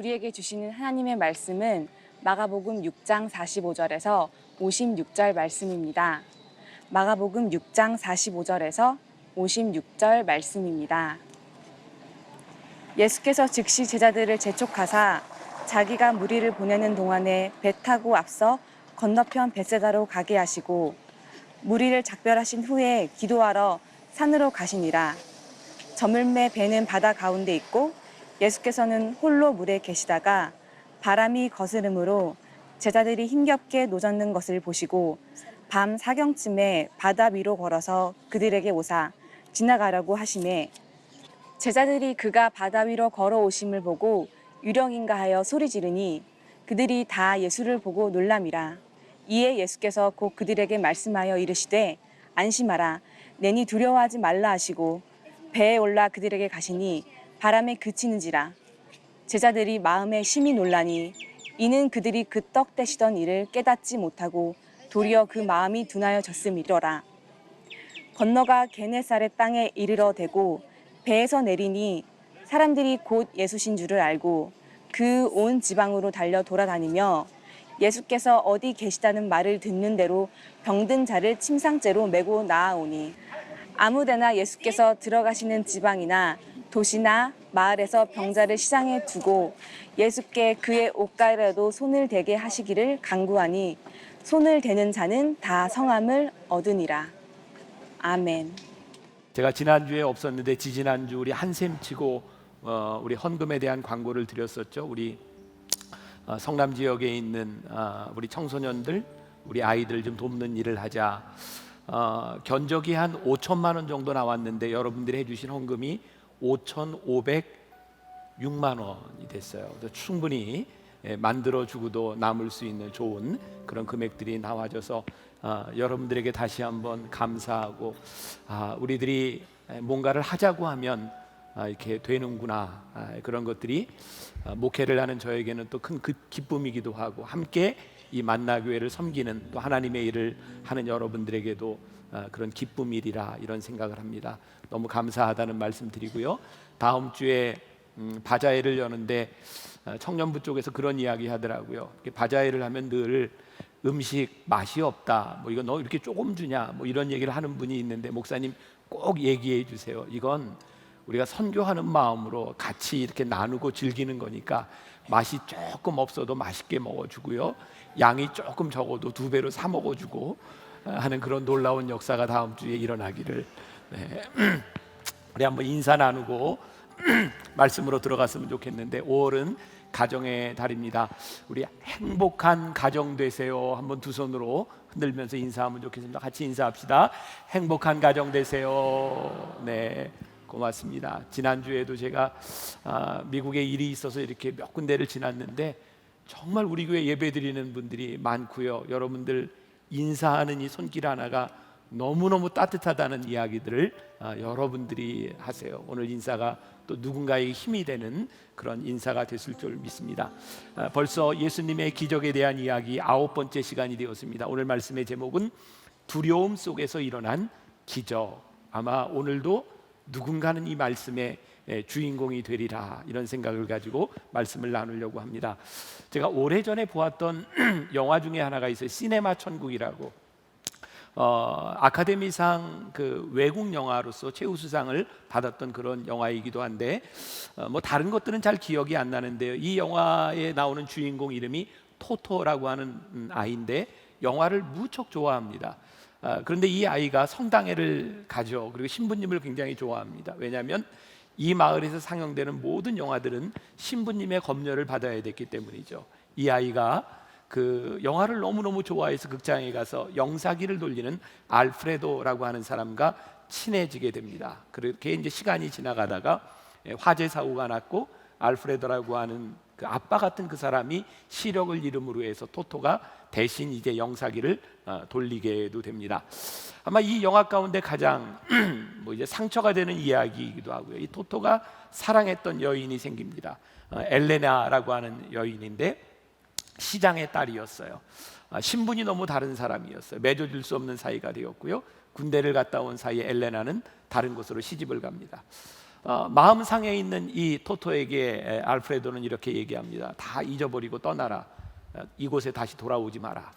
우리에게 주시는 하나님의 말씀은 마가복음 6장 45절에서 56절 말씀입니다. 마가복음 6장 45절에서 56절 말씀입니다. 예수께서 즉시 제자들을 재촉하사 자기가 무리를 보내는 동안에 배 타고 앞서 건너편 벳세다로 가게 하시고 무리를 작별하신 후에 기도하러 산으로 가시니라. 저물매 배는 바다 가운데 있고 예수께서는 홀로 물에 계시다가 바람이 거스름으로 제자들이 힘겹게 노젓는 것을 보시고 밤 사경쯤에 바다 위로 걸어서 그들에게 오사 지나가려고 하시매 제자들이 그가 바다 위로 걸어오심을 보고 유령인가 하여 소리 지르니 그들이 다 예수를 보고 놀람이라. 이에 예수께서 곧 그들에게 말씀하여 이르시되 안심하라 내니 두려워하지 말라 하시고 배에 올라 그들에게 가시니 바람에 그치는지라. 제자들이 마음에 심히 놀라니 이는 그들이 그 떡 떼시던 일을 깨닫지 못하고 도리어 그 마음이 둔하여졌음이더라. 건너가 게네사렛 땅에 이르러 대고 배에서 내리니 사람들이 곧 예수신 줄을 알고 그 온 지방으로 달려 돌아다니며 예수께서 어디 계시다는 말을 듣는 대로 병든 자를 침상째로 메고 나아오니 아무데나 예수께서 들어가시는 지방이나 도시나 마을에서 병자를 시장에 두고 예수께 그의 옷가에라도 손을 대게 하시기를 간구하니 손을 대는 자는 다 성함을 얻으니라. 아멘. 제가 지난주에 없었는데 지지난주 우리 한샘 치고 우리 헌금에 대한 광고를 드렸었죠. 우리 성남 지역에 있는 우리 청소년들, 우리 아이들 좀 돕는 일을 하자. 견적이 한 5천만 원 정도 나왔는데 여러분들이 해주신 헌금이 5,506만 원이 됐어요. 그래서 충분히 만들어주고도 남을 수 있는 좋은 그런 금액들이 나와져서 여러분들에게 다시 한번 감사하고 우리들이 뭔가를 하자고 하면 이렇게 되는구나, 그런 것들이 목회를 하는 저에게는 또 큰 기쁨이기도 하고 함께 이 만나교회를 섬기는 또 하나님의 일을 하는 여러분들에게도 그런 기쁨이리라 이런 생각을 합니다. 너무 감사하다는 말씀 드리고요. 다음 주에 바자회를 여는데 청년부 쪽에서 그런 이야기 하더라고요. 바자회를 하면 늘 음식 맛이 없다, 뭐 이거 너 이렇게 조금 주냐, 뭐 이런 얘기를 하는 분이 있는데 목사님 꼭 얘기해 주세요. 이건 우리가 선교하는 마음으로 같이 이렇게 나누고 즐기는 거니까 맛이 조금 없어도 맛있게 먹어주고요, 양이 조금 적어도 2배로 사 먹어주고 하는 그런 놀라운 역사가 다음 주에 일어나기를. 우리 한번 인사 나누고 말씀으로 들어갔으면 좋겠는데 5월은 가정의 달입니다. 우리 행복한 가정 되세요. 한번 두 손으로 흔들면서 인사하면 좋겠습니다. 같이 인사합시다. 행복한 가정 되세요. 네, 고맙습니다. 지난주에도 제가 미국에 일이 있어서 이렇게 몇 군데를 지났는데 정말 우리 교회 예배드리는 분들이 많고요. 여러분들 인사하는 이 손길 하나가 너무너무 따뜻하다는 이야기들을 여러분들이 하세요. 오늘 인사가 또 누군가에게 힘이 되는 그런 인사가 됐을 줄 믿습니다. 벌써 예수님의 기적에 대한 이야기 9번째 시간이 되었습니다. 오늘 말씀의 제목은 두려움 속에서 일어난 기적. 아마 오늘도 누군가는 이 말씀의 주인공이 되리라 이런 생각을 가지고 말씀을 나누려고 합니다. 제가 오래전에 보았던 영화 중에 하나가 있어요. 시네마 천국이라고. 아카데미상 그 외국 영화로서 최우수상을 받았던 그런 영화이기도 한데 뭐 다른 것들은 잘 기억이 안 나는데요. 이 영화에 나오는 주인공 이름이 토토라고 하는 아이인데 영화를 무척 좋아합니다. 그런데 이 아이가 성당회를 가죠. 그리고 신부님을 굉장히 좋아합니다. 왜냐하면 이 마을에서 상영되는 모든 영화들은 신부님의 검열을 받아야 됐기 때문이죠. 이 아이가 그 영화를 너무너무 좋아해서 극장에 가서 영사기를 돌리는 알프레도라고 하는 사람과 친해지게 됩니다. 그렇게 이제 시간이 지나가다가 화재 사고가 났고 알프레도라고 하는 그 아빠 같은 그 사람이 시력을 잃음으로 해서 토토가 대신 이제 영사기를 돌리게도 됩니다. 아마 이 영화 가운데 가장 뭐 이제 상처가 되는 이야기이기도 하고요. 이 토토가 사랑했던 여인이 생깁니다. 엘레나라고 하는 여인인데 시장의 딸이었어요. 신분이 너무 다른 사람이었어요. 맺어줄 수 없는 사이가 되었고요. 군대를 갔다 온 사이에 엘레나는 다른 곳으로 시집을 갑니다. 마음 상해 있는 이 토토에게 알프레도는 이렇게 얘기합니다. 다 잊어버리고 떠나라. 이곳에 다시 돌아오지 마라.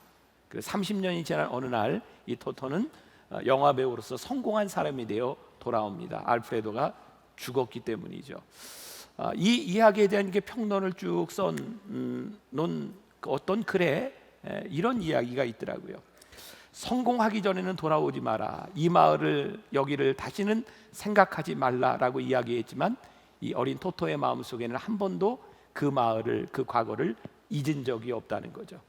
그 30년이 지난 어느 날 이 토토는 영화 배우로서 성공한 사람이 되어 돌아옵니다. 알프레도가 죽었기 때문이죠. 이 이야기에 대한 게 평론을 쭉 써놓은 어떤 글에 이런 이야기가 있더라고요. 성공하기 전에는 돌아오지 마라. 이 마을을 여기를 다시는 생각하지 말라라고 이야기했지만 이 어린 토토의 마음속에는 한 번도 그 마을을, 그 과거를 잊은 적이 없다는 거죠.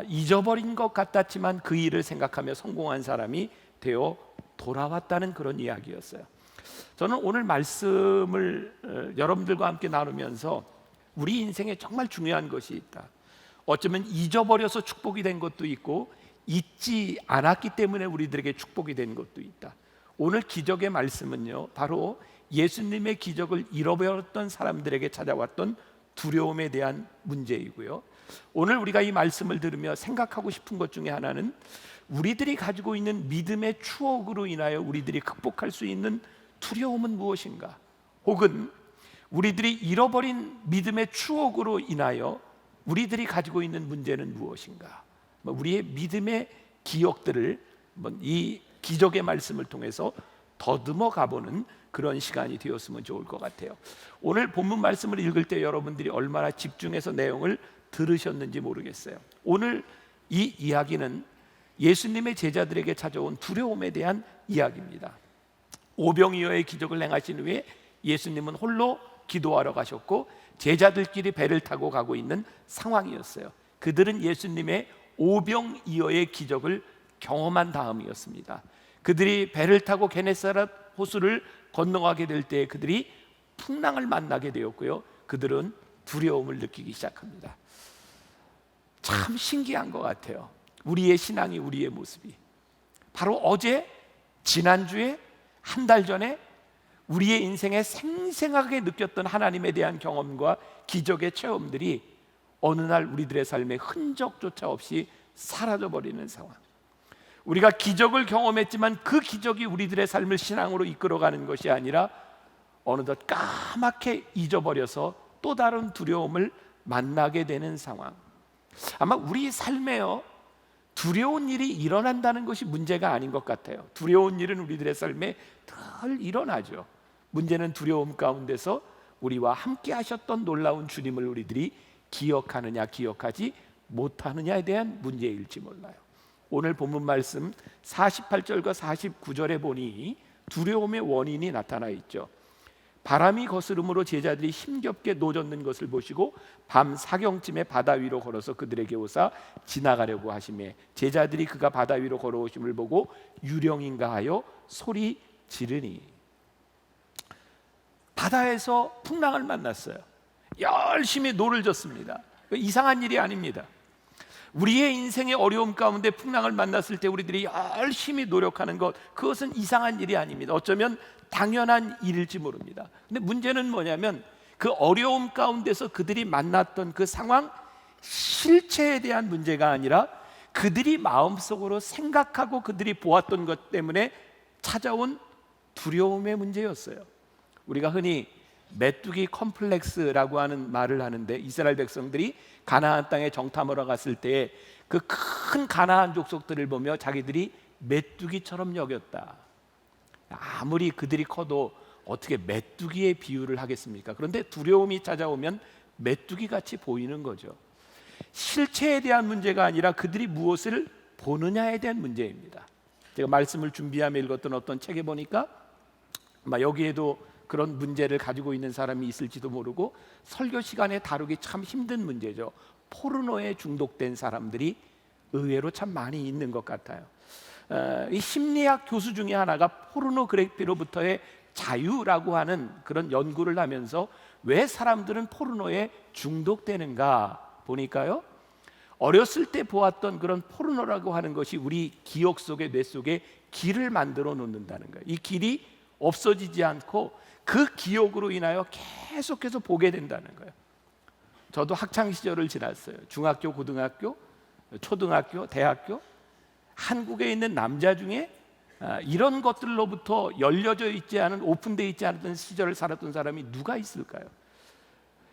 잊어버린 것 같았지만 그 일을 생각하며 성공한 사람이 되어 돌아왔다는 그런 이야기였어요. 저는 오늘 말씀을 여러분들과 함께 나누면서 우리 인생에 정말 중요한 것이 있다. 어쩌면 잊어버려서 축복이 된 것도 있고 잊지 않았기 때문에 우리들에게 축복이 된 것도 있다. 오늘 기적의 말씀은요, 바로 예수님의 기적을 잃어버렸던 사람들에게 찾아왔던 두려움에 대한 문제이고요, 오늘 우리가 이 말씀을 들으며 생각하고 싶은 것 중에 하나는 우리들이 가지고 있는 믿음의 추억으로 인하여 우리들이 극복할 수 있는 두려움은 무엇인가? 혹은 우리들이 잃어버린 믿음의 추억으로 인하여 우리들이 가지고 있는 문제는 무엇인가? 우리의 믿음의 기억들을 이 기적의 말씀을 통해서 더듬어 가보는 그런 시간이 되었으면 좋을 것 같아요. 오늘 본문 말씀을 읽을 때 여러분들이 얼마나 집중해서 내용을 들으셨는지 모르겠어요. 오늘 이 이야기는 예수님의 제자들에게 찾아온 두려움에 대한 이야기입니다. 오병이어의 기적을 행하신 후에 예수님은 홀로 기도하러 가셨고 제자들끼리 배를 타고 가고 있는 상황이었어요. 그들은 예수님의 오병이어의 기적을 경험한 다음이었습니다. 그들이 배를 타고 게네사렛 호수를 건너가게 될 때 그들이 풍랑을 만나게 되었고요, 그들은 두려움을 느끼기 시작합니다. 참 신기한 것 같아요. 우리의 신앙이, 우리의 모습이 바로 어제, 지난주에, 한 달 전에 우리의 인생에 생생하게 느꼈던 하나님에 대한 경험과 기적의 체험들이 어느 날 우리들의 삶에 흔적조차 없이 사라져버리는 상황. 우리가 기적을 경험했지만 그 기적이 우리들의 삶을 신앙으로 이끌어가는 것이 아니라 어느덧 까맣게 잊어버려서 또 다른 두려움을 만나게 되는 상황. 아마 우리 삶에요, 두려운 일이 일어난다는 것이 문제가 아닌 것 같아요. 두려운 일은 우리들의 삶에 늘 일어나죠. 문제는 두려움 가운데서 우리와 함께 하셨던 놀라운 주님을 우리들이 기억하느냐 기억하지 못하느냐에 대한 문제일지 몰라요. 오늘 본문 말씀 48절과 49절에 보니 두려움의 원인이 나타나 있죠. 바람이 거스름으로 제자들이 힘겹게 노젓는 것을 보시고 밤 사경쯤에 바다 위로 걸어서 그들에게 오사 지나가려고 하시매 제자들이 그가 바다 위로 걸어오심을 보고 유령인가 하여 소리 지르니. 바다에서 풍랑을 만났어요. 열심히 노를 젓습니다. 이상한 일이 아닙니다. 우리의 인생의 어려움 가운데 풍랑을 만났을 때 우리들이 열심히 노력하는 것, 그것은 이상한 일이 아닙니다. 어쩌면 당연한 일일지 모릅니다. 근데 문제는 뭐냐면 그 어려움 가운데서 그들이 만났던 그 상황 실체에 대한 문제가 아니라 그들이 마음속으로 생각하고 그들이 보았던 것 때문에 찾아온 두려움의 문제였어요. 우리가 흔히 메뚜기 컴플렉스라고 하는 말을 하는데, 이스라엘 백성들이 가나안 땅에 정탐하러 갔을 때 그 큰 가나안 족속들을 보며 자기들이 메뚜기처럼 여겼다. 아무리 그들이 커도 어떻게 메뚜기의 비유를 하겠습니까? 그런데 두려움이 찾아오면 메뚜기같이 보이는 거죠. 실체에 대한 문제가 아니라 그들이 무엇을 보느냐에 대한 문제입니다. 제가 말씀을 준비하며 읽었던 어떤 책에 보니까 아마 여기에도 그런 문제를 가지고 있는 사람이 있을지도 모르고 설교 시간에 다루기 참 힘든 문제죠. 포르노에 중독된 사람들이 의외로 참 많이 있는 것 같아요. 이 심리학 교수 중에 하나가 포르노그래피로부터의 자유라고 하는 그런 연구를 하면서 왜 사람들은 포르노에 중독되는가 보니까요, 어렸을 때 보았던 그런 포르노라고 하는 것이 우리 기억 속에, 뇌 속에 길을 만들어 놓는다는 거예요. 이 길이 없어지지 않고 그 기억으로 인하여 계속해서 보게 된다는 거예요. 저도 학창 시절을 지났어요. 중학교, 고등학교, 초등학교, 대학교. 한국에 있는 남자 중에 이런 것들로부터 열려져 있지 않은, 오픈되어 있지 않은 시절을 살았던 사람이 누가 있을까요?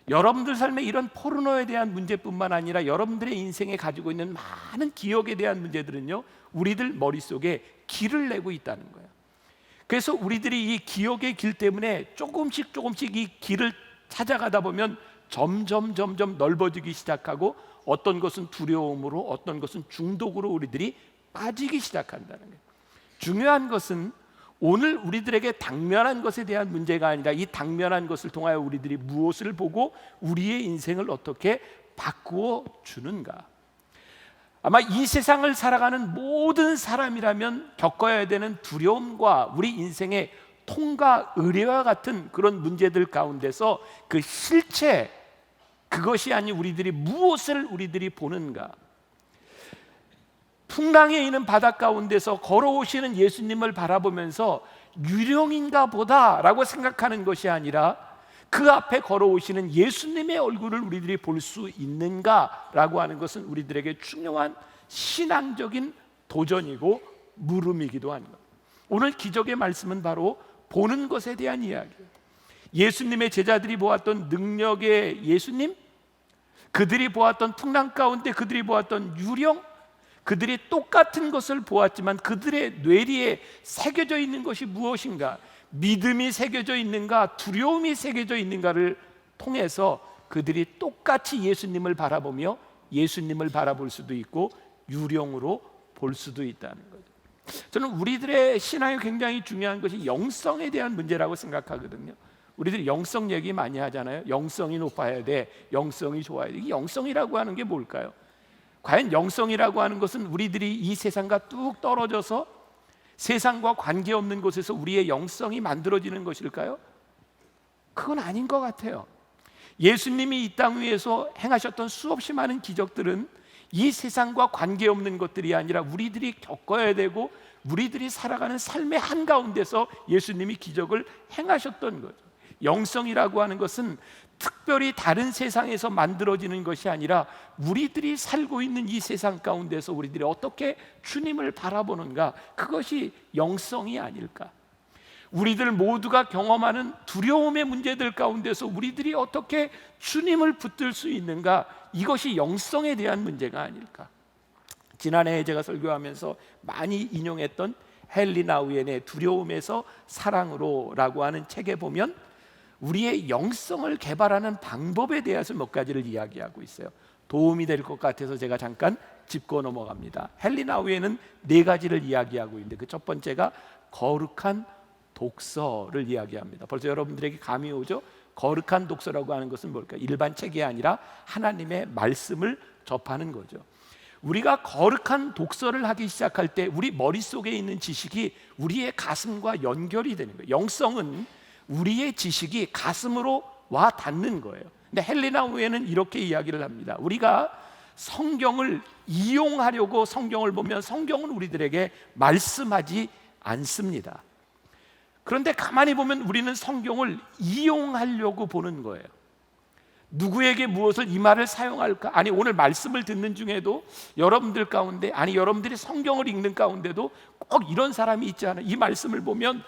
여러분들 삶에 이런 포르노에 대한 문제뿐만 아니라 여러분들의 인생에 가지고 있는 많은 기억에 대한 문제들은요, 우리들 머릿속에 길을 내고 있다는 거예요. 그래서 우리들이 이 기억의 길 때문에 조금씩 이 길을 찾아가다 보면 점점 넓어지기 시작하고, 어떤 것은 두려움으로, 어떤 것은 중독으로 우리들이 빠지기 시작한다는 거예요. 중요한 것은 오늘 우리들에게 당면한 것에 대한 문제가 아니라, 이 당면한 것을 통하여 우리들이 무엇을 보고 우리의 인생을 어떻게 바꾸어 주는가. 아마 이 세상을 살아가는 모든 사람이라면 겪어야 되는 두려움과 우리 인생의 통과 의례와 같은 그런 문제들 가운데서 그 실체, 그것이 아닌 우리들이 무엇을 우리들이 보는가. 풍랑에 있는 바다 가운데서 걸어오시는 예수님을 바라보면서 유령인가 보다라고 생각하는 것이 아니라, 그 앞에 걸어오시는 예수님의 얼굴을 우리들이 볼 수 있는가라고 하는 것은 우리들에게 중요한 신앙적인 도전이고 물음이기도 합니다. 오늘 기적의 말씀은 바로 보는 것에 대한 이야기예요. 예수님의 제자들이 보았던 능력의 예수님, 그들이 보았던 풍랑 가운데 그들이 보았던 유령, 그들이 똑같은 것을 보았지만 그들의 뇌리에 새겨져 있는 것이 무엇인가, 믿음이 새겨져 있는가, 두려움이 새겨져 있는가를 통해서 그들이 똑같이 예수님을 바라보며 예수님을 바라볼 수도 있고 유령으로 볼 수도 있다는 거죠. 저는 우리들의 신앙에 굉장히 중요한 것이 영성에 대한 문제라고 생각하거든요. 우리들이 영성 얘기 많이 하잖아요. 영성이 높아야 돼, 영성이 좋아야 돼. 이 영성이라고 하는 게 뭘까요? 과연 영성이라고 하는 것은 우리들이 이 세상과 뚝 떨어져서 세상과 관계없는 곳에서 우리의 영성이 만들어지는 것일까요? 그건 아닌 것 같아요. 예수님이 이 땅 위에서 행하셨던 수없이 많은 기적들은 이 세상과 관계없는 것들이 아니라 우리들이 겪어야 되고 우리들이 살아가는 삶의 한가운데서 예수님이 기적을 행하셨던 거죠. 영성이라고 하는 것은 특별히 다른 세상에서 만들어지는 것이 아니라 우리들이 살고 있는 이 세상 가운데서 우리들이 어떻게 주님을 바라보는가, 그것이 영성이 아닐까. 우리들 모두가 경험하는 두려움의 문제들 가운데서 우리들이 어떻게 주님을 붙들 수 있는가, 이것이 영성에 대한 문제가 아닐까. 지난해 제가 설교하면서 많이 인용했던 헨리 나우엔의 두려움에서 사랑으로라고 하는 책에 보면 우리의 영성을 개발하는 방법에 대해서 몇 가지를 이야기하고 있어요. 도움이 될 것 같아서 제가 잠깐 짚고 넘어갑니다. 헨리 나우엔은 4가지를 이야기하고 있는데, 그 첫 번째가 거룩한 독서를 이야기합니다. 벌써 여러분들에게 감이 오죠? 거룩한 독서라고 하는 것은 뭘까요? 일반 책이 아니라 하나님의 말씀을 접하는 거죠. 우리가 거룩한 독서를 하기 시작할 때 우리 머릿속에 있는 지식이 우리의 가슴과 연결이 되는 거예요. 영성은 우리의 지식이 가슴으로 와 닿는 거예요. 근데 헨리 나우엔은 이렇게 이야기를 합니다. 우리가 성경을 이용하려고 성경을 보면 성경은 우리들에게 말씀하지 않습니다. 그런데 가만히 보면 우리는 성경을 이용하려고 보는 거예요. 누구에게 무엇을 이 말을 사용할까? 아니, 오늘 말씀을 듣는 중에도 여러분들 가운데, 아니 여러분들이 성경을 읽는 가운데도 꼭 이런 사람이 있지 않아요? 이 말씀을 보면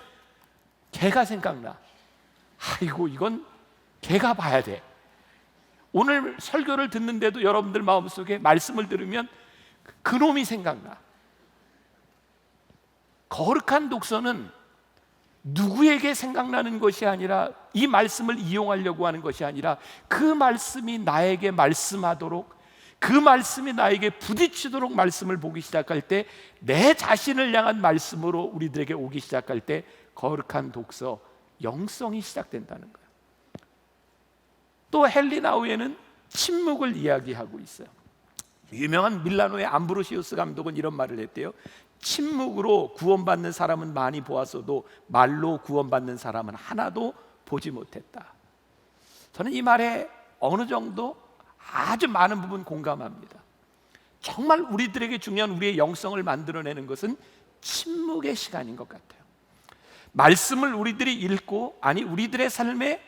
걔가 생각나. 아이고, 이건 걔가 봐야 돼. 오늘 설교를 듣는데도 여러분들 마음속에 말씀을 들으면 그놈이 생각나. 거룩한 독서는 누구에게 생각나는 것이 아니라, 이 말씀을 이용하려고 하는 것이 아니라 그 말씀이 나에게 말씀하도록, 그 말씀이 나에게 부딪히도록 말씀을 보기 시작할 때, 내 자신을 향한 말씀으로 우리들에게 오기 시작할 때 거룩한 독서, 영성이 시작된다는 거예요. 또 헨리 나우엔은 침묵을 이야기하고 있어요. 유명한 밀라노의 암브로시우스 감독은 이런 말을 했대요. 침묵으로 구원받는 사람은 많이 보았어도 말로 구원받는 사람은 하나도 보지 못했다. 저는 이 말에 어느 정도 아주 많은 부분 공감합니다. 정말 우리들에게 중요한 우리의 영성을 만들어내는 것은 침묵의 시간인 것 같아요. 말씀을 우리들이 읽고, 아니 우리들의 삶에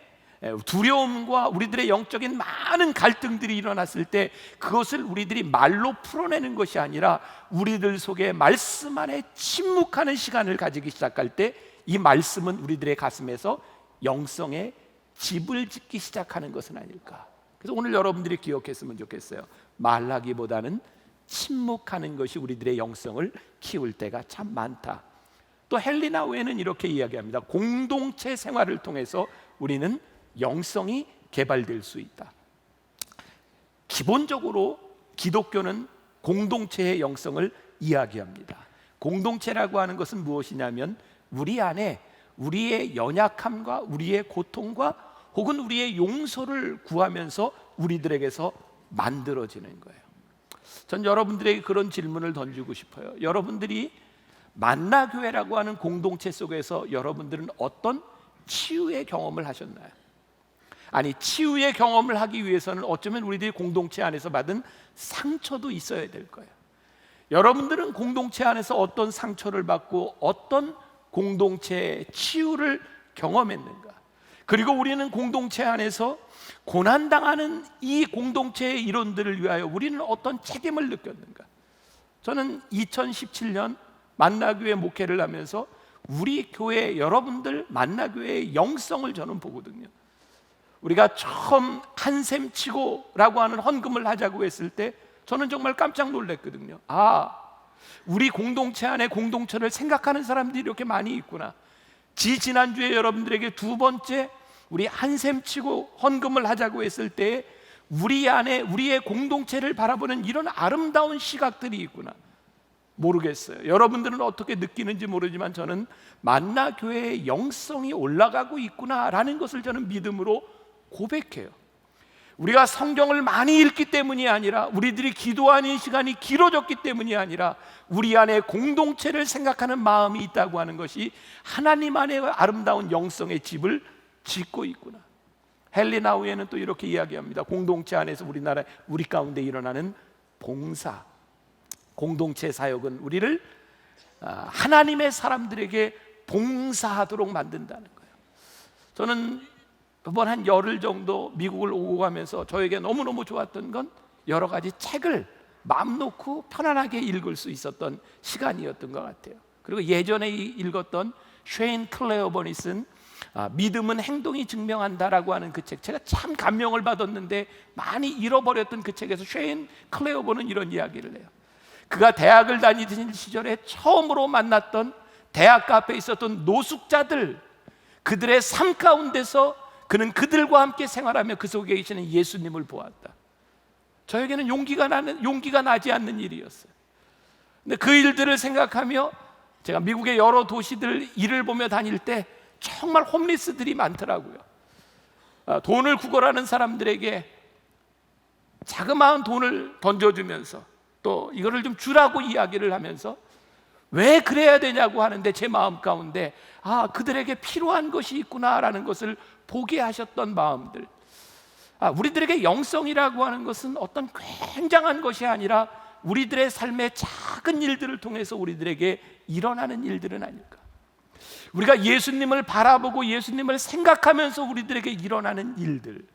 두려움과 우리들의 영적인 많은 갈등들이 일어났을 때 그것을 우리들이 말로 풀어내는 것이 아니라 우리들 속에 말씀 안에 침묵하는 시간을 가지기 시작할 때 이 말씀은 우리들의 가슴에서 영성의 집을 짓기 시작하는 것은 아닐까. 그래서 오늘 여러분들이 기억했으면 좋겠어요. 말하기보다는 침묵하는 것이 우리들의 영성을 키울 때가 참 많다. 또 헬리나 웨는 이렇게 이야기합니다. 공동체 생활을 통해서 우리는 영성이 개발될 수 있다. 기본적으로 기독교는 공동체의 영성을 이야기합니다. 공동체라고 하는 것은 무엇이냐면 우리 안에 우리의 연약함과 우리의 고통과 혹은 우리의 용서를 구하면서 우리들에게서 만들어지는 거예요. 전 여러분들에게 그런 질문을 던지고 싶어요. 여러분들이 만나교회라고 하는 공동체 속에서 여러분들은 어떤 치유의 경험을 하셨나요? 아니, 치유의 경험을 하기 위해서는 어쩌면 우리들이 공동체 안에서 받은 상처도 있어야 될 거예요. 여러분들은 공동체 안에서 어떤 상처를 받고 어떤 공동체의 치유를 경험했는가? 그리고 우리는 공동체 안에서 고난당하는 이 공동체의 일원들을 위하여 우리는 어떤 책임을 느꼈는가? 저는 2017년 만나교회 목회를 하면서 우리 교회 여러분들 만나교회의 영성을 저는 보거든요. 우리가 처음 한샘치고라고 하는 헌금을 하자고 했을 때 저는 정말 깜짝 놀랐거든요. 우리 공동체 안에 공동체를 생각하는 사람들이 이렇게 많이 있구나. 지난주에 여러분들에게 두 번째 우리 한샘치고 헌금을 하자고 했을 때 우리 안에 우리의 공동체를 바라보는 이런 아름다운 시각들이 있구나. 모르겠어요. 여러분들은 어떻게 느끼는지 모르지만 저는 만나교회의 영성이 올라가고 있구나라는 것을 저는 믿음으로 고백해요. 우리가 성경을 많이 읽기 때문이 아니라 우리들이 기도하는 시간이 길어졌기 때문이 아니라 우리 안에 공동체를 생각하는 마음이 있다고 하는 것이 하나님 안에 아름다운 영성의 집을 짓고 있구나. 헨리 나우에는 또 이렇게 이야기합니다. 공동체 안에서 우리 가운데 일어나는 봉사, 공동체 사역은 우리를 하나님의 사람들에게 봉사하도록 만든다는 거예요. 저는 이번 한 열흘 정도 미국을 오고 가면서 저에게 너무너무 좋았던 건 여러 가지 책을 마음 놓고 편안하게 읽을 수 있었던 시간이었던 것 같아요. 그리고 예전에 읽었던 쉐인 클레어번이 쓴 믿음은 행동이 증명한다라고 하는 그 책, 제가 참 감명을 받았는데 많이 잃어버렸던 그 책에서 쉐인 클레어번은 이런 이야기를 해요. 그가 대학을 다니던 시절에 처음으로 만났던 대학 앞에 있었던 노숙자들, 그들의 삶 가운데서 그는 그들과 함께 생활하며 그 속에 계시는 예수님을 보았다. 저에게는 용기가 나지 않는 일이었어요. 근데 그 일들을 생각하며 제가 미국의 여러 도시들 일을 보며 다닐 때 정말 홈리스들이 많더라고요. 돈을 구걸하는 사람들에게 자그마한 돈을 던져주면서 또 이거를 좀 주라고 이야기를 하면서 왜 그래야 되냐고 하는데 제 마음 가운데 그들에게 필요한 것이 있구나라는 것을 보게 하셨던 마음들. 우리들에게 영성이라고 하는 것은 어떤 굉장한 것이 아니라 우리들의 삶의 작은 일들을 통해서 우리들에게 일어나는 일들은 아닐까. 우리가 예수님을 바라보고 예수님을 생각하면서 우리들에게 일어나는 일들.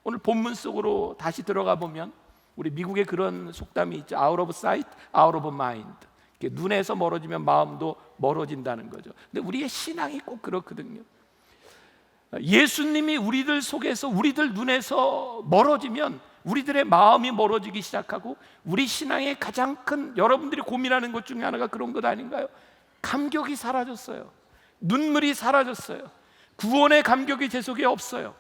오늘 본문 속으로 다시 들어가 보면 우리 미국에 그런 속담이 있죠. Out of sight, out of mind. 눈에서 멀어지면 마음도 멀어진다는 거죠. 근데 우리의 신앙이 꼭 그렇거든요. 예수님이 우리들 속에서 우리들 눈에서 멀어지면 우리들의 마음이 멀어지기 시작하고 우리 신앙의 가장 큰 여러분들이 고민하는 것 중에 하나가 그런 것 아닌가요? 감격이 사라졌어요. 눈물이 사라졌어요. 구원의 감격이 제 속에 없어요.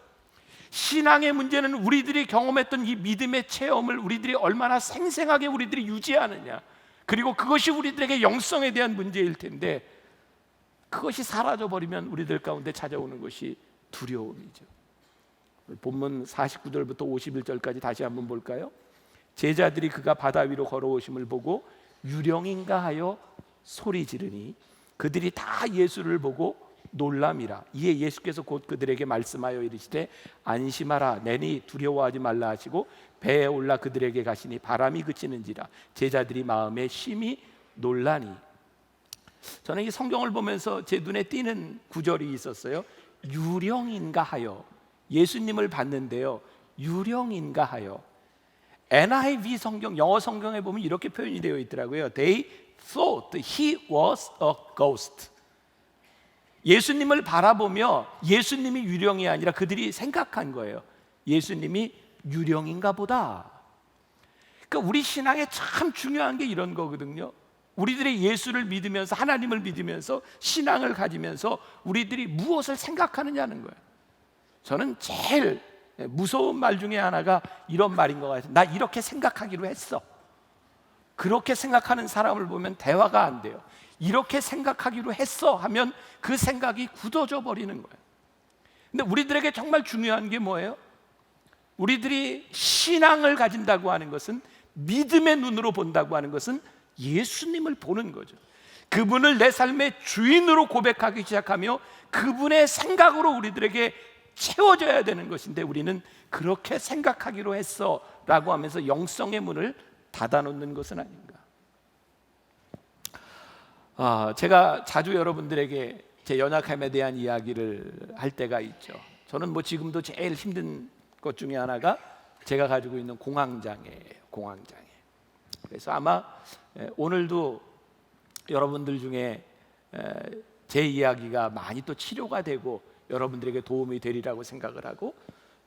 신앙의 문제는 우리들이 경험했던 이 믿음의 체험을 우리들이 얼마나 생생하게 우리들이 유지하느냐, 그리고 그것이 우리들에게 영성에 대한 문제일 텐데 그것이 사라져버리면 우리들 가운데 찾아오는 것이 두려움이죠. 본문 49절부터 51절까지 다시 한번 볼까요? 제자들이 그가 바다 위로 걸어오심을 보고 유령인가 하여 소리 지르니 그들이 다 예수를 보고 놀람이라. 이에 예수께서 곧 그들에게 말씀하여 이르시되 안심하라, 내니 두려워하지 말라 하시고 배에 올라 그들에게 가시니 바람이 그치는지라 제자들이 마음에 심히 놀라니. 저는 이 성경을 보면서 제 눈에 띄는 구절이 있었어요. 유령인가 하여. 예수님을 봤는데요, 유령인가 하여. NIV 성경, 영어 성경에 보면 이렇게 표현이 되어 있더라고요. They thought he was a ghost. 예수님을 바라보며 예수님이 유령이 아니라 그들이 생각한 거예요. 예수님이 유령인가 보다. 그러니까 우리 신앙에 참 중요한 게 이런 거거든요. 우리들이 예수를 믿으면서, 하나님을 믿으면서, 신앙을 가지면서 우리들이 무엇을 생각하느냐는 거예요. 저는 제일 무서운 말 중에 하나가 이런 말인 것 같아요. 나 이렇게 생각하기로 했어. 그렇게 생각하는 사람을 보면 대화가 안 돼요. 이렇게 생각하기로 했어 하면 그 생각이 굳어져 버리는 거예요. 근데 우리들에게 정말 중요한 게 뭐예요? 우리들이 신앙을 가진다고 하는 것은, 믿음의 눈으로 본다고 하는 것은 예수님을 보는 거죠. 그분을 내 삶의 주인으로 고백하기 시작하며 그분의 생각으로 우리들에게 채워져야 되는 것인데, 우리는 그렇게 생각하기로 했어 라고 하면서 영성의 문을 닫아놓는 것은 아닌가. 제가 자주 여러분들에게 제 연약함에 대한 이야기를 할 때가 있죠. 저는 뭐 지금도 제일 힘든 것 중에 하나가 제가 가지고 있는 공황장애예요. 공황장애. 그래서 아마 오늘도 여러분들 중에 제 이야기가 많이 또 치료가 되고 여러분들에게 도움이 되리라고 생각을 하고,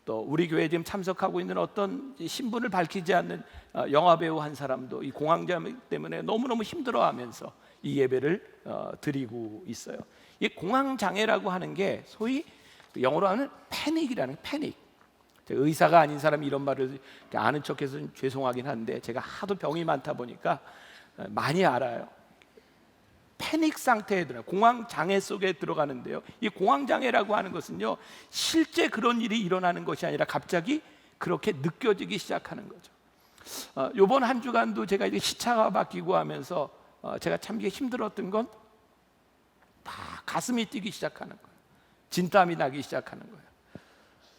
또 우리 교회에 지금 참석하고 있는 어떤 신분을 밝히지 않는 영화배우 한 사람도 이 공황장애 때문에 너무너무 힘들어하면서 이 예배를 드리고 있어요. 이 공황장애라고 하는 게 소위 영어로 하는 패닉이라는, 패닉. 의사가 아닌 사람이 이런 말을 아는 척해서 죄송하긴 한데, 제가 하도 병이 많다 보니까 많이 알아요. 패닉 상태에 들어요. 공황장애 속에 들어가는데요, 이 공황장애라고 하는 것은요, 실제 그런 일이 일어나는 것이 아니라 갑자기 그렇게 느껴지기 시작하는 거죠. 이번 한 주간도 제가 이제 시차가 바뀌고 하면서 제가 참 힘들었던 건 다 가슴이 뛰기 시작하는 거예요. 진땀이 나기 시작하는 거예요.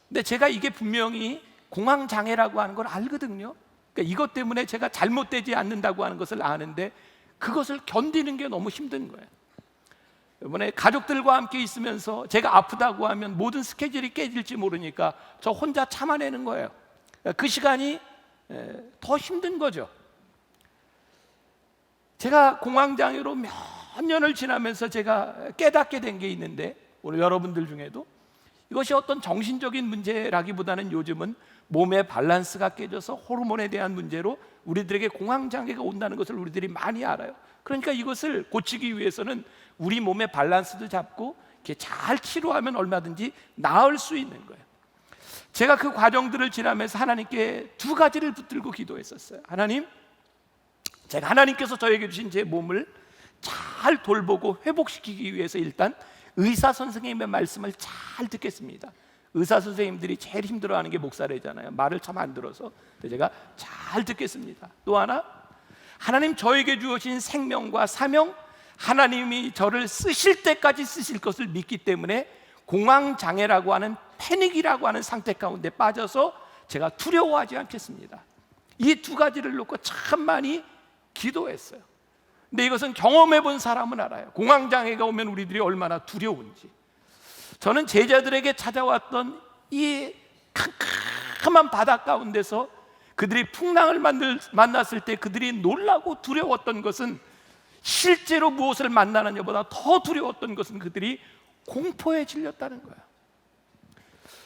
근데 제가 이게 분명히 공황장애라고 하는 걸 알거든요. 그러니까 이것 때문에 제가 잘못되지 않는다고 하는 것을 아는데 그것을 견디는 게 너무 힘든 거예요. 이번에 가족들과 함께 있으면서 제가 아프다고 하면 모든 스케줄이 깨질지 모르니까 저 혼자 참아내는 거예요. 그 시간이 더 힘든 거죠. 제가 공황장애로 몇 년을 지나면서 제가 깨닫게 된 게 있는데, 오늘 여러분들 중에도 이것이 어떤 정신적인 문제라기보다는 요즘은 몸의 밸런스가 깨져서 호르몬에 대한 문제로 우리들에게 공황장애가 온다는 것을 우리들이 많이 알아요. 그러니까 이것을 고치기 위해서는 우리 몸의 밸런스도 잡고 이렇게 잘 치료하면 얼마든지 나을 수 있는 거예요. 제가 그 과정들을 지나면서 하나님께 두 가지를 붙들고 기도했었어요. 하나님, 제가 하나님께서 저에게 주신 제 몸을 잘 돌보고 회복시키기 위해서 일단 의사 선생님의 말씀을 잘 듣겠습니다. 의사 선생님들이 제일 힘들어하는 게 목사래잖아요. 말을 참 안 들어서. 제가 잘 듣겠습니다. 또 하나, 하나님 저에게 주어진 생명과 사명, 하나님이 저를 쓰실 때까지 쓰실 것을 믿기 때문에 공황장애라고 하는, 패닉이라고 하는 상태 가운데 빠져서 제가 두려워하지 않겠습니다. 이 두 가지를 놓고 참 많이 기도했어요. 근데 이것은 경험해 본 사람은 알아요. 공황장애가 오면 우리들이 얼마나 두려운지. 저는 제자들에게 찾아왔던 이 캄캄한 바다 가운데서 그들이 풍랑을 만났을 때 그들이 놀라고 두려웠던 것은, 실제로 무엇을 만나느냐보다 더 두려웠던 것은 그들이 공포에 질렸다는 거예요.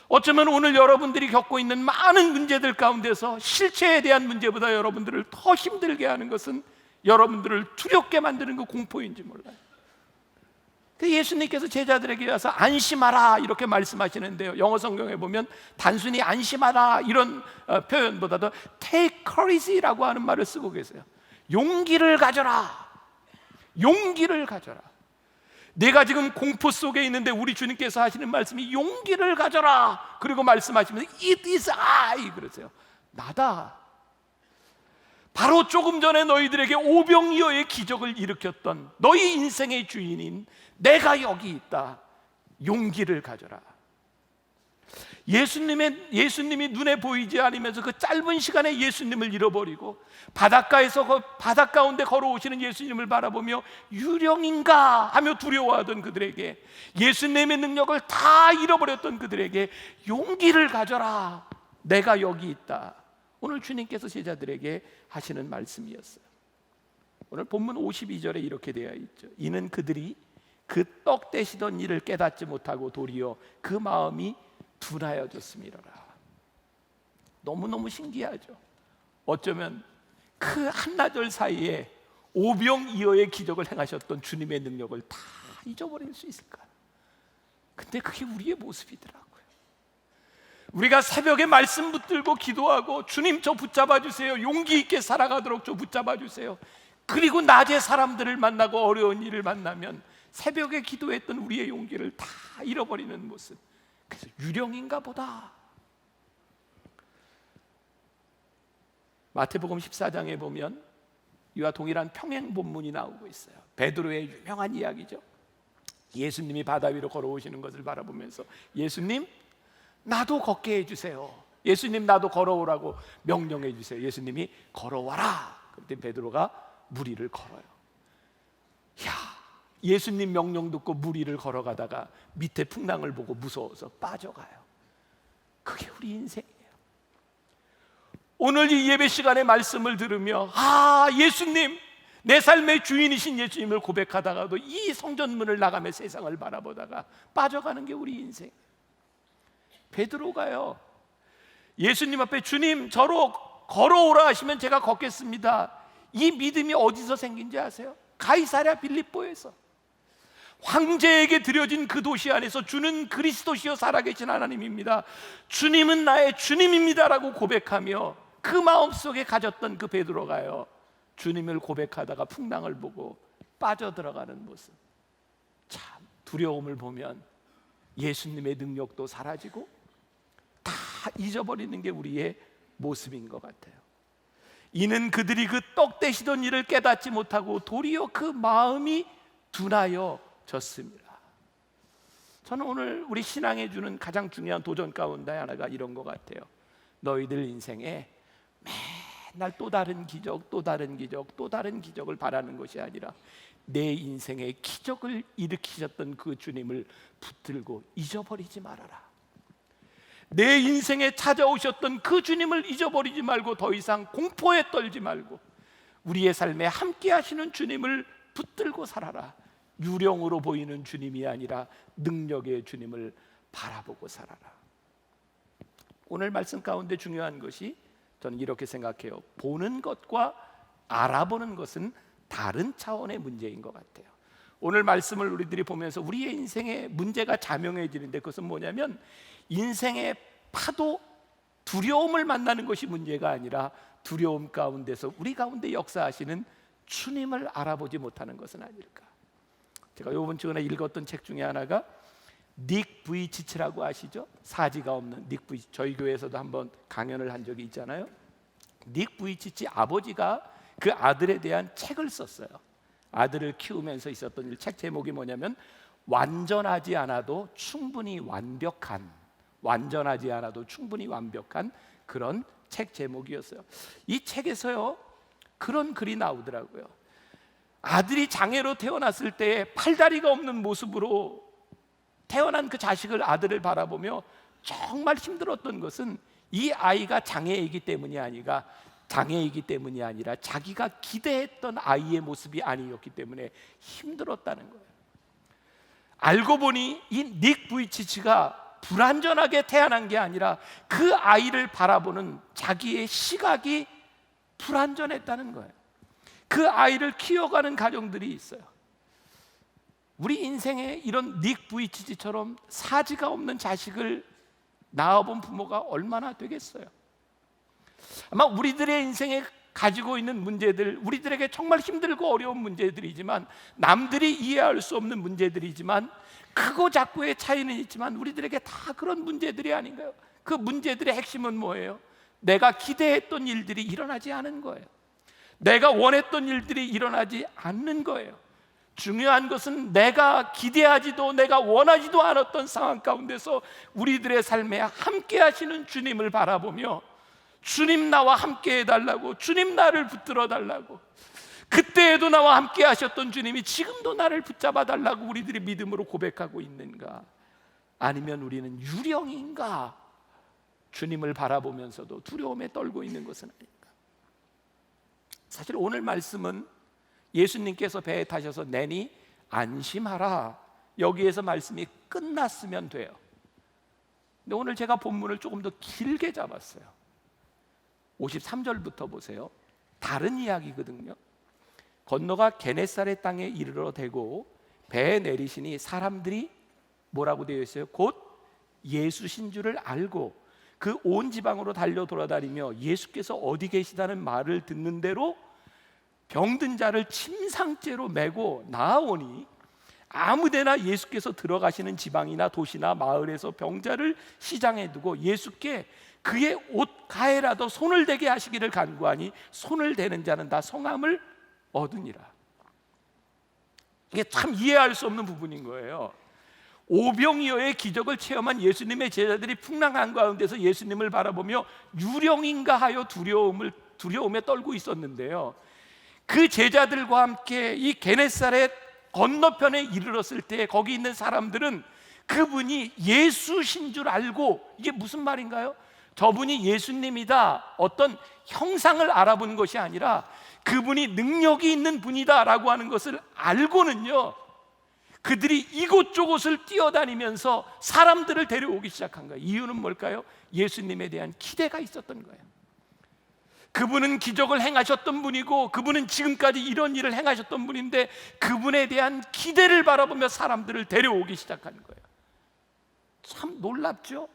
어쩌면 오늘 여러분들이 겪고 있는 많은 문제들 가운데서 실체에 대한 문제보다 여러분들을 더 힘들게 하는 것은 여러분들을 두렵게 만드는 그 공포인지 몰라요. 예수님께서 제자들에게 와서 안심하라 이렇게 말씀하시는데요, 영어 성경에 보면 단순히 안심하라 이런 표현보다도 take courage라고 하는 말을 쓰고 계세요. 용기를 가져라. 용기를 가져라. 내가 지금 공포 속에 있는데 우리 주님께서 하시는 말씀이 용기를 가져라. 그리고 말씀하시면서 It is I 그러세요. 나다. 바로 조금 전에 너희들에게 오병이어의 기적을 일으켰던 너희 인생의 주인인 내가 여기 있다. 용기를 가져라. 예수님이 눈에 보이지 않으면서 그 짧은 시간에 예수님을 잃어버리고 바닷가에서 바닷 가운데 걸어오시는 예수님을 바라보며 유령인가 하며 두려워하던 그들에게, 예수님의 능력을 다 잃어버렸던 그들에게 용기를 가져라, 내가 여기 있다. 오늘 주님께서 제자들에게 하시는 말씀이었어요. 오늘 본문 52절에 이렇게 되어 있죠. 이는 그들이 그 떡 떼시던 일을 깨닫지 못하고 도리어 그 마음이 둔하여졌음이로라. 너무너무 신기하죠. 어쩌면 그 한나절 사이에 오병이어의 기적을 행하셨던 주님의 능력을 다 잊어버릴 수 있을까? 근데 그게 우리의 모습이더라고요. 우리가 새벽에 말씀 붙들고 기도하고 주님 저 붙잡아 주세요, 용기 있게 살아가도록 저 붙잡아 주세요. 그리고 낮에 사람들을 만나고 어려운 일을 만나면 새벽에 기도했던 우리의 용기를 다 잃어버리는 모습. 그래서 유령인가 보다. 마태복음 14장에 보면 이와 동일한 평행 본문이 나오고 있어요. 베드로의 유명한 이야기죠. 예수님이 바다 위로 걸어오시는 것을 바라보면서 예수님 나도 걷게 해주세요, 예수님 나도 걸어오라고 명령해 주세요. 예수님이 걸어와라. 그때 베드로가 물 위를 걸어요. 야, 예수님 명령 듣고 물 위를 걸어가다가 밑에 풍랑을 보고 무서워서 빠져가요. 그게 우리 인생이에요. 오늘 이 예배 시간에 말씀을 들으며 예수님, 내 삶의 주인이신 예수님을 고백하다가도 이 성전문을 나가며 세상을 바라보다가 빠져가는 게 우리 인생. 베드로가요, 예수님 앞에 주님 저로 걸어오라 하시면 제가 걷겠습니다. 이 믿음이 어디서 생긴지 아세요? 가이사랴 빌립보에서 황제에게 드려진 그 도시 안에서 주는 그리스도시요 살아계신 하나님입니다, 주님은 나의 주님입니다라고 고백하며 그 마음속에 가졌던 그 베드로가요, 주님을 고백하다가 풍랑을 보고 빠져들어가는 모습. 참 두려움을 보면 예수님의 능력도 사라지고 다 잊어버리는 게 우리의 모습인 것 같아요. 이는 그들이 그 떡 떼시던 일을 깨닫지 못하고 도리어 그 마음이 둔하여졌습니다. 저는 오늘 우리 신앙에 주는 가장 중요한 도전 가운데 하나가 이런 것 같아요. 너희들 인생에 맨날 또 다른 기적, 또 다른 기적, 또 다른 기적을 바라는 것이 아니라 내 인생에 기적을 일으키셨던 그 주님을 붙들고 잊어버리지 말아라. 내 인생에 찾아오셨던 그 주님을 잊어버리지 말고 더 이상 공포에 떨지 말고 우리의 삶에 함께 하시는 주님을 붙들고 살아라. 유령으로 보이는 주님이 아니라 능력의 주님을 바라보고 살아라. 오늘 말씀 가운데 중요한 것이, 저는 이렇게 생각해요. 보는 것과 알아보는 것은 다른 차원의 문제인 것 같아요. 오늘 말씀을 우리들이 보면서 우리의 인생의 문제가 자명해지는데, 그것은 뭐냐면 인생의 파도, 두려움을 만나는 것이 문제가 아니라 두려움 가운데서 우리 가운데 역사하시는 주님을 알아보지 못하는 것은 아닐까. 제가 이번 주에 읽었던 책 중에 하나가 닉 부이치치라고 아시죠? 사지가 없는 닉 부이치치. 저희 교회에서도 한번 강연을 한 적이 있잖아요. 닉 부이치치 아버지가 그 아들에 대한 책을 썼어요. 아들을 키우면서 있었던 일. 책 제목이 뭐냐면 완전하지 않아도 충분히 완벽한, 완전하지 않아도 충분히 완벽한 그런 책 제목이었어요. 이 책에서요 그런 글이 나오더라고요. 아들이 장애로 태어났을 때 팔다리가 없는 모습으로 태어난 그 자식을, 아들을 바라보며 정말 힘들었던 것은 이 아이가 장애이기 때문이 아니라 자기가 기대했던 아이의 모습이 아니었기 때문에 힘들었다는 거예요. 알고 보니 이 닉 부이치치가 불완전하게 태어난 게 아니라 그 아이를 바라보는 자기의 시각이 불완전했다는 거예요. 그 아이를 키워가는 가정들이 있어요. 우리 인생에 이런 닉 부이치치처럼 사지가 없는 자식을 낳아본 부모가 얼마나 되겠어요. 아마 우리들의 인생에 가지고 있는 문제들, 우리들에게 정말 힘들고 어려운 문제들이지만, 남들이 이해할 수 없는 문제들이지만, 크고 작고의 차이는 있지만 우리들에게 다 그런 문제들이 아닌가요? 그 문제들의 핵심은 뭐예요? 내가 기대했던 일들이 일어나지 않은 거예요. 내가 원했던 일들이 일어나지 않는 거예요. 중요한 것은 내가 기대하지도 내가 원하지도 않았던 상황 가운데서 우리들의 삶에 함께 하시는 주님을 바라보며 주님 나와 함께 해달라고, 주님 나를 붙들어 달라고, 그때에도 나와 함께 하셨던 주님이 지금도 나를 붙잡아 달라고 우리들이 믿음으로 고백하고 있는가? 아니면 우리는 유령인가? 주님을 바라보면서도 두려움에 떨고 있는 것은 아닌가? 사실 오늘 말씀은 예수님께서 배에 타셔서 내니 안심하라, 여기에서 말씀이 끝났으면 돼요. 근데 오늘 제가 본문을 조금 더 길게 잡았어요. 53절부터 보세요. 다른 이야기거든요. 건너가 게네사렛 땅에 이르러 대고 배에 내리시니 사람들이 뭐라고 되어 있어요? 곧 예수신 줄을 알고 그 온 지방으로 달려 돌아다니며 예수께서 어디 계시다는 말을 듣는 대로 병든 자를 침상째로 메고 나아오니 아무데나 예수께서 들어가시는 지방이나 도시나 마을에서 병자를 시장에 두고 예수께 그의 옷 가에라도 손을 대게 하시기를 간구하니 손을 대는 자는 다 성함을 얻으니라. 이게 참 이해할 수 없는 부분인 거예요. 오병이어의 기적을 체험한 예수님의 제자들이 풍랑한 가운데서 예수님을 바라보며 유령인가 하여 두려움에 떨고 있었는데요, 그 제자들과 함께 이 게네사렛 건너편에 이르렀을 때 거기 있는 사람들은 그분이 예수신 줄 알고, 이게 무슨 말인가요? 저분이 예수님이다, 어떤 형상을 알아본 것이 아니라 그분이 능력이 있는 분이다 라고 하는 것을 알고는요, 그들이 이곳저곳을 뛰어다니면서 사람들을 데려오기 시작한 거예요. 이유는 뭘까요? 예수님에 대한 기대가 있었던 거예요. 그분은 기적을 행하셨던 분이고 그분은 지금까지 이런 일을 행하셨던 분인데 그분에 대한 기대를 바라보며 사람들을 데려오기 시작하는 거예요. 참 놀랍죠?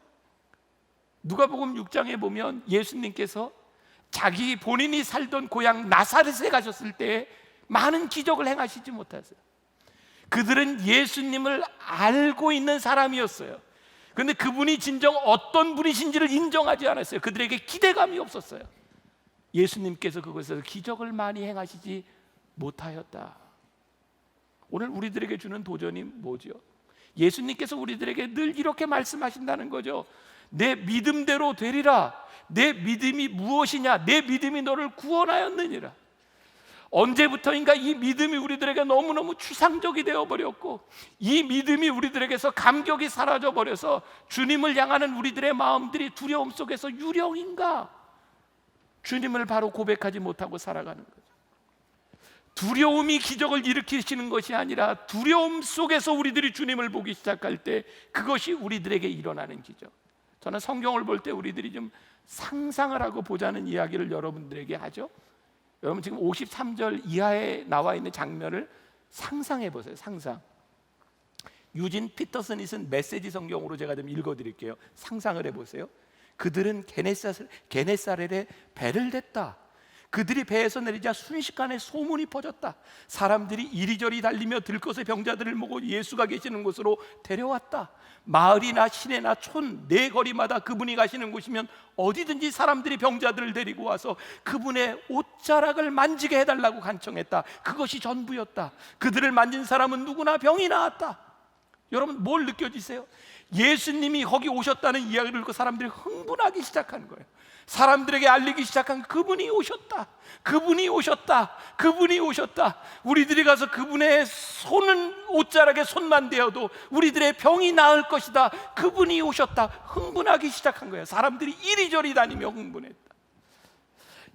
누가복음 6장에 보면 예수님께서 자기 본인이 살던 고향 나사렛에 가셨을 때 많은 기적을 행하시지 못하세요. 그들은 예수님을 알고 있는 사람이었어요. 그런데 그분이 진정 어떤 분이신지를 인정하지 않았어요. 그들에게 기대감이 없었어요. 예수님께서 그곳에서 기적을 많이 행하시지 못하였다. 오늘 우리들에게 주는 도전이 뭐죠? 예수님께서 우리들에게 늘 이렇게 말씀하신다는 거죠. 내 믿음대로 되리라. 내 믿음이 무엇이냐? 내 믿음이 너를 구원하였느니라. 언제부터인가 이 믿음이 우리들에게 너무너무 추상적이 되어버렸고 이 믿음이 우리들에게서 감격이 사라져버려서 주님을 향하는 우리들의 마음들이 두려움 속에서 유령인가? 주님을 바로 고백하지 못하고 살아가는 거죠. 두려움이 기적을 일으키시는 것이 아니라 두려움 속에서 우리들이 주님을 보기 시작할 때 그것이 우리들에게 일어나는 기적. 저는 성경을 볼 때 우리들이 좀 상상을 하고 보자는 이야기를 여러분들에게 하죠. 여러분 지금 53절 이하에 나와 있는 장면을 상상해 보세요. 상상. 유진 피터슨이 쓴 메시지 성경으로 제가 좀 읽어드릴게요. 상상을 해보세요. 그들은 게네사렛에 배를 댔다. 그들이 배에서 내리자 순식간에 소문이 퍼졌다. 사람들이 이리저리 달리며 들것의 병자들을 모고 예수가 계시는 곳으로 데려왔다. 마을이나 시내나 촌 네 거리마다 그분이 가시는 곳이면 어디든지 사람들이 병자들을 데리고 와서 그분의 옷자락을 만지게 해달라고 간청했다. 그것이 전부였다. 그들을 만진 사람은 누구나 병이 나았다. 여러분 뭘 느껴지세요? 예수님이 거기 오셨다는 이야기를 듣고 사람들이 흥분하기 시작한 거예요. 사람들에게 알리기 시작한 그분이 오셨다. 그분이 오셨다. 그분이 오셨다. 우리들이 가서 그분의 손은 옷자락에 손만 대어도 우리들의 병이 나을 것이다. 그분이 오셨다. 흥분하기 시작한 거예요. 사람들이 이리저리 다니며 흥분했다.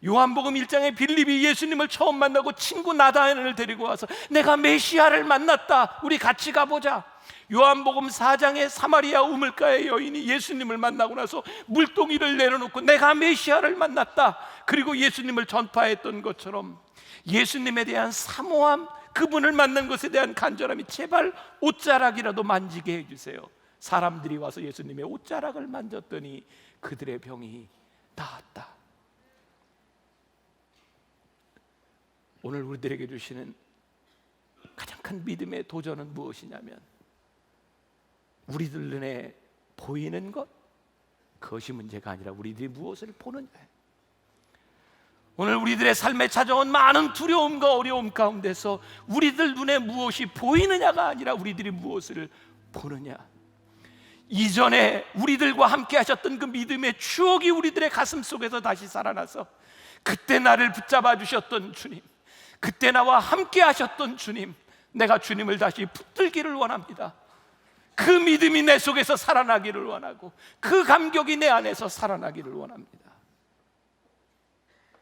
요한복음 1장에 빌립이 예수님을 처음 만나고 친구 나다엔을 데리고 와서 내가 메시아를 만났다. 우리 같이 가보자. 요한복음 4장에 사마리아 우물가의 여인이 예수님을 만나고 나서 물동이를 내려놓고 내가 메시아를 만났다. 그리고 예수님을 전파했던 것처럼 예수님에 대한 사모함, 그분을 만난 것에 대한 간절함이 제발 옷자락이라도 만지게 해주세요. 사람들이 와서 예수님의 옷자락을 만졌더니 그들의 병이 나았다. 오늘 우리들에게 주시는 가장 큰 믿음의 도전은 무엇이냐면 우리들 눈에 보이는 것, 그것이 문제가 아니라 우리들이 무엇을 보느냐. 오늘 우리들의 삶에 찾아온 많은 두려움과 어려움 가운데서 우리들 눈에 무엇이 보이느냐가 아니라 우리들이 무엇을 보느냐, 이전에 우리들과 함께 하셨던 그 믿음의 추억이 우리들의 가슴 속에서 다시 살아나서 그때 나를 붙잡아 주셨던 주님, 그때 나와 함께 하셨던 주님, 내가 주님을 다시 붙들기를 원합니다. 그 믿음이 내 속에서 살아나기를 원하고 그 감격이 내 안에서 살아나기를 원합니다.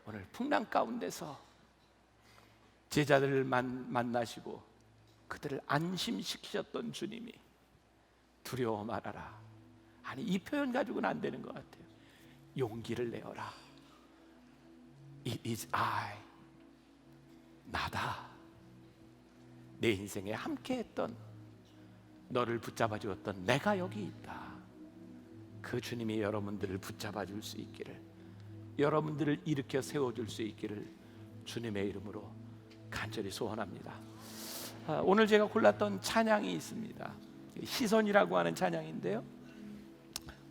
오늘 풍랑 가운데서 제자들을 만나시고 그들을 안심시키셨던 주님이 두려워 말아라, 아니 이 표현 가지고는 안 되는 것 같아요. 용기를 내어라. It is I, 나다. 내 인생에 함께했던, 너를 붙잡아 주었던 내가 여기 있다. 그 주님이 여러분들을 붙잡아 줄 수 있기를, 여러분들을 일으켜 세워줄 수 있기를 주님의 이름으로 간절히 소원합니다. 오늘 제가 골랐던 찬양이 있습니다. 시선이라고 하는 찬양인데요,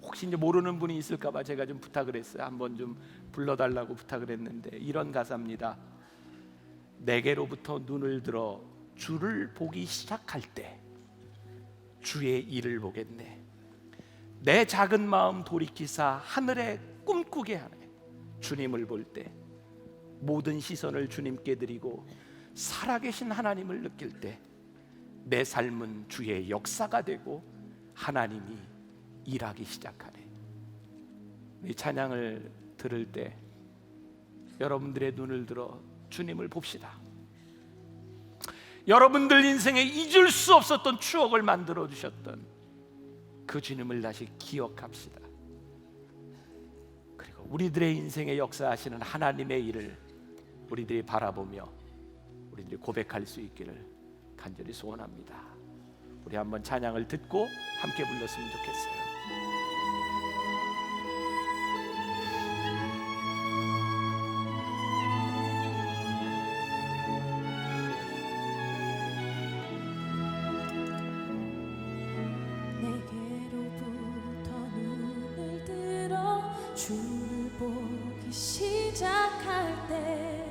혹시 이제 모르는 분이 있을까봐 제가 좀 부탁을 했어요. 한번 좀 불러달라고 부탁을 했는데 이런 가사입니다. 내게로부터 눈을 들어 주를 보기 시작할 때 주의 일을 보겠네. 내 작은 마음 돌이키사 하늘에 꿈꾸게 하네. 주님을 볼 때 모든 시선을 주님께 드리고 살아계신 하나님을 느낄 때 내 삶은 주의 역사가 되고 하나님이 일하기 시작하네. 이 찬양을 들을 때 여러분들의 눈을 들어 주님을 봅시다. 여러분들 인생에 잊을 수 없었던 추억을 만들어 주셨던 그 주님을 다시 기억합시다. 그리고 우리들의 인생에 역사하시는 하나님의 일을 우리들이 바라보며 우리들이 고백할 수 있기를 간절히 소원합니다. 우리 한번 찬양을 듣고 함께 불렀으면 좋겠어요. 주를 보기 시작할 때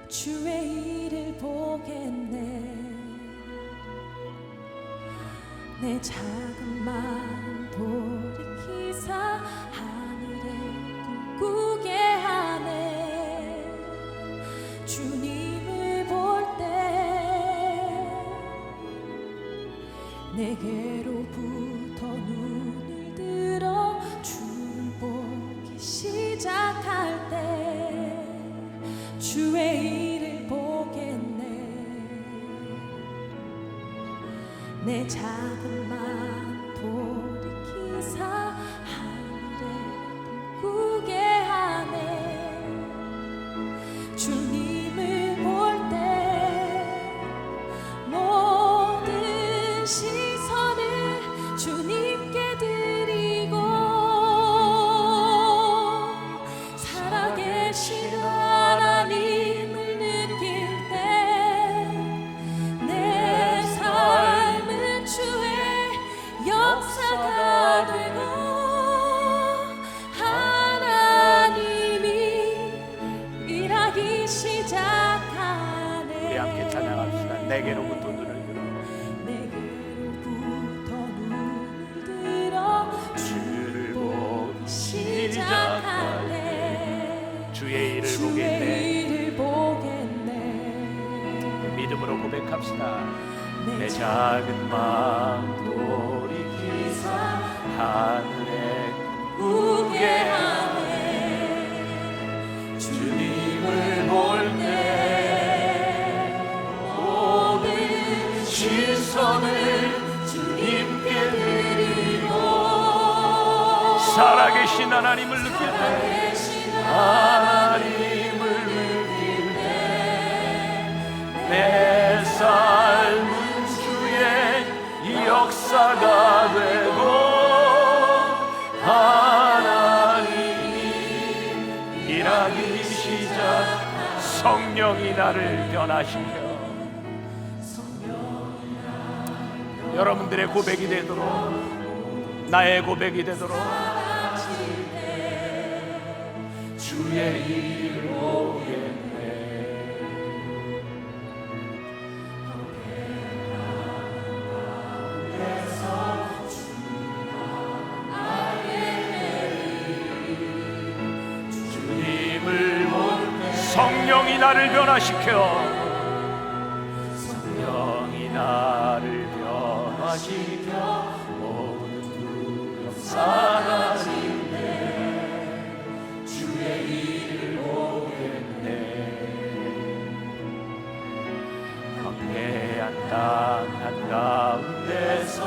주의 일을 보겠네. 내 작은 마음 돌이키사 하늘에 꿈꾸게 하네. 주님을 볼 때 내게로부터 눈을 들어 보기 시작할 때 주의 일을 보겠네. 내 작은 마음 돌이키사 하늘에 꿈꾸게 하네. 주님을 볼 때 모든 시선을 주님께 드리고 하나님을 느낄 때 내 삶은 주의 역사가 되고 하나님이 일하기 시작하네. 우리 함께 찬양합시다. 내게로부터 눈을 들어 내게로부터 눈을 들어 주를 보기 시작하네. 주의 일을 보겠네. 믿음으로 고백합시다. 내 작은 마음 돌이키사 하늘에 꿈꾸게 하네. 주님을 볼 때 모든 시선을 주님께 드리고 살아계신 하나님을 느낄 때 하나님을 느낄 때 내 삶은 주의 역사가 되고 하나님이 일하기 시작. 성령이 나를 변화시켜 여러분들의 고백이 되도록, 나의 고백이 되도록 주의 일을 나를 변화시켜 성령이 나를 변화시켜 모든 두려움 사라지네 주의 일을 보겠네 광대한 땅 한가운데서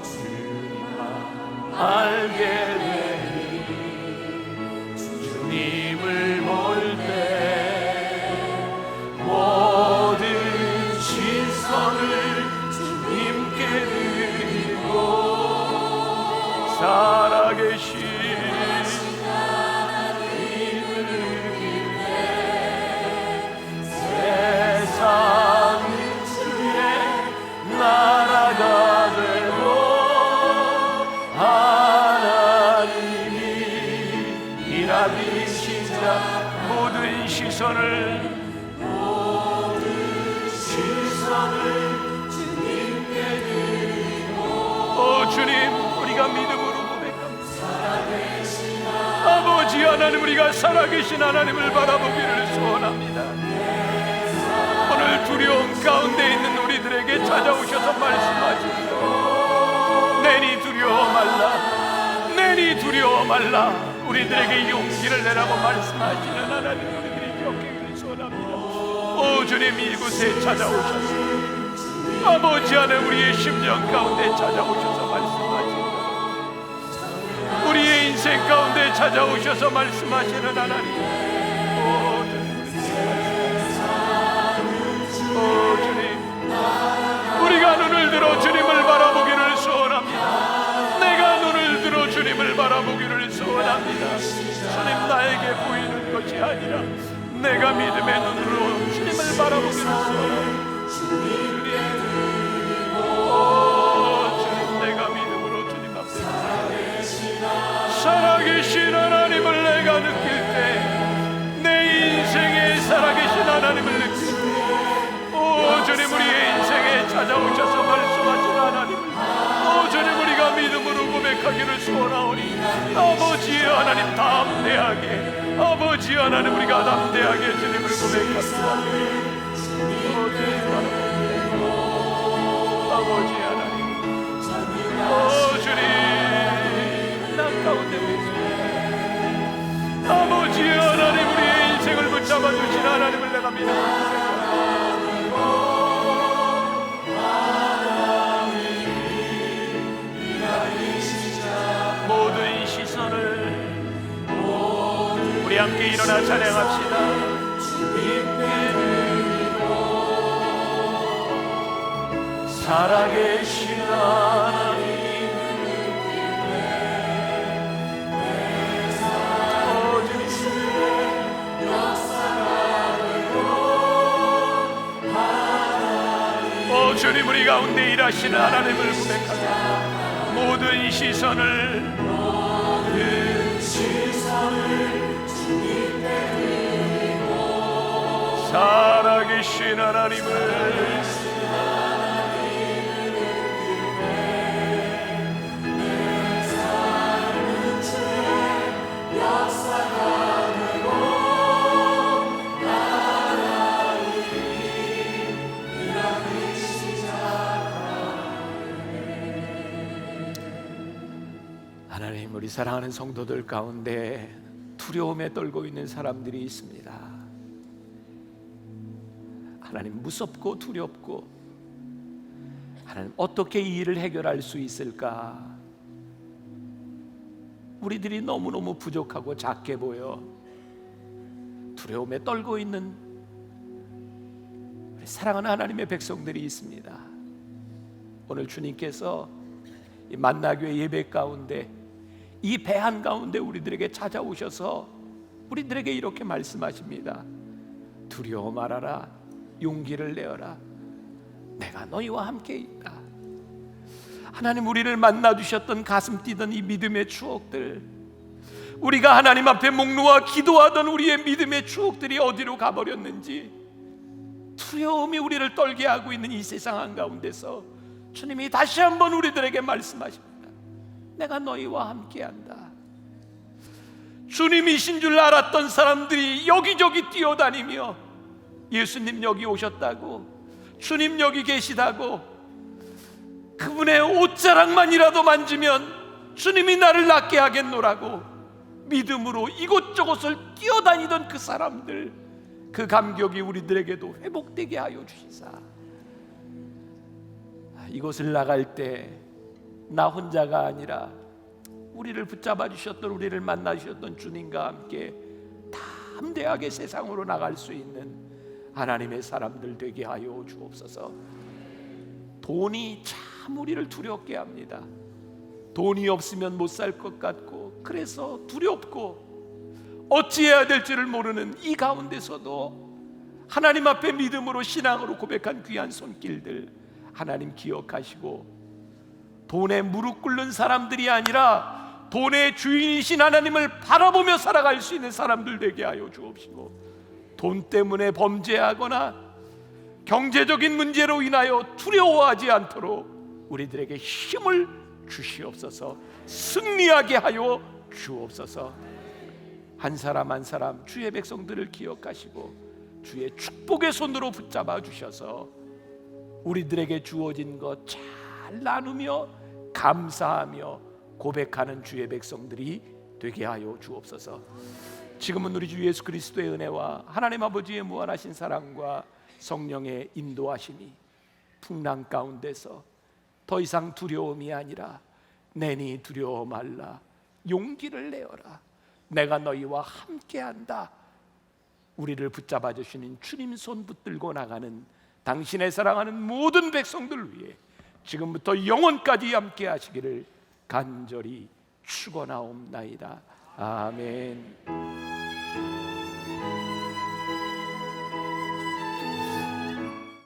주님만 알게 되니 주님을 볼 때 모든 시선을 주님께 드리고 살아계신 하나님을 믿네 세상은 주의 나라가 되고 하나님이 일하신 자 모든 시선을 주님께 드리고 오 주님 우리가 믿음으로 고백합니다 아버지 하나님 우리가 살아계신 하나님을 바라보기를 소원합니다 오늘 두려움 가운데 있는 우리들에게 찾아오셔서 말씀하시오 내니 두려워 말라 내니 두려워 말라 우리들에게 용기를 내라고 말씀하시는 하나님 우리들이 기억하기를 소원합니다 오 주님 이곳에 찾아오셔서 아버지 하나님 우리의 심령 가운데 찾아오셔서 말씀하시는 우리의 인생 가운데 찾아오셔서 말씀하시는 하나님 오 주님 우리가 눈을 들어 주님을 바라보기를 소원합니다 내가 눈을 들어 주님을 바라보기를 소원합니다 주님 나에게 보이는 것이 아니라 내가 믿음의 눈으로 주님을 바라보기를 소원합니다 주님 내가 믿음으로 주님 앞에 살아계신 하나님을 내가 느낄 때 내 인생에 살아계신 하나님을 느낄 때 오 주님 우리의 인생에 찾아오셔서 말씀하신 하나님을 오 주님 우리가 믿음으로 고백하기를 소원하오니 아버지 하나님 담대하게 아버지 하나님 우리가 담대하게 주님을 고백합니다 아버지 하나님 오 주님 나 가운데 계십니다 아버지 하나님 우리의 인생을 붙잡아 주신 하나님을 내가 믿습니다 모든 시선을 우리 함께 일어나 찬양합시다 살아계신 하나님 오 주님 우리 가운데 일하시는 하나님을 고백합니다 모든 시선을 주님께 드리고 살아계신 하나님을 하나님 우리 사랑하는 성도들 가운데 두려움에 떨고 있는 사람들이 있습니다 하나님 무섭고 두렵고 하나님 어떻게 이 일을 해결할 수 있을까 우리들이 너무너무 부족하고 작게 보여 두려움에 떨고 있는 우리 사랑하는 하나님의 백성들이 있습니다 오늘 주님께서 이 만나교회 예배 가운데 이 배 한가운데 우리들에게 찾아오셔서 우리들에게 이렇게 말씀하십니다 두려워 말아라 용기를 내어라 내가 너희와 함께 있다 하나님 우리를 만나 주셨던 가슴 뛰던 이 믿음의 추억들 우리가 하나님 앞에 목 놓아 기도하던 우리의 믿음의 추억들이 어디로 가버렸는지 두려움이 우리를 떨게 하고 있는 이 세상 한가운데서 주님이 다시 한번 우리들에게 말씀하십니다 내가 너희와 함께한다 주님이신 줄 알았던 사람들이 여기저기 뛰어다니며 예수님 여기 오셨다고, 주님 여기 계시다고, 그분의 옷자락만이라도 만지면 주님이 나를 낫게 하겠노라고 믿음으로 이곳저곳을 뛰어다니던 그 사람들, 그 감격이 우리들에게도 회복되게 하여 주시사, 이곳을 나갈 때 나 혼자가 아니라 우리를 붙잡아 주셨던, 우리를 만나 주셨던 주님과 함께 담대하게 세상으로 나갈 수 있는 하나님의 사람들 되게 하여 주옵소서. 돈이 참 우리를 두렵게 합니다. 돈이 없으면 못 살 것 같고, 그래서 두렵고 어찌해야 될지를 모르는 이 가운데서도 하나님 앞에 믿음으로, 신앙으로 고백한 귀한 손길들 하나님 기억하시고, 돈에 무릎 꿇는 사람들이 아니라 돈의 주인이신 하나님을 바라보며 살아갈 수 있는 사람들 되게 하여 주옵시고, 돈 때문에 범죄하거나 경제적인 문제로 인하여 두려워하지 않도록 우리들에게 힘을 주시옵소서. 승리하게 하여 주옵소서. 한 사람 한 사람 주의 백성들을 기억하시고 주의 축복의 손으로 붙잡아 주셔서 우리들에게 주어진 것 잘 나누며 감사하며 고백하는 주의 백성들이 되게 하여 주옵소서. 지금은 우리 주 예수 그리스도의 은혜와 하나님 아버지의 무한하신 사랑과 성령의 인도하심이 풍랑 가운데서 더 이상 두려움이 아니라 내니 두려워 말라, 용기를 내어라, 내가 너희와 함께한다, 우리를 붙잡아 주시는 주님 손 붙들고 나가는 당신의 사랑하는 모든 백성들 위해 지금부터 영원까지 함께 하시기를 간절히 축원하옵나이다. 아멘.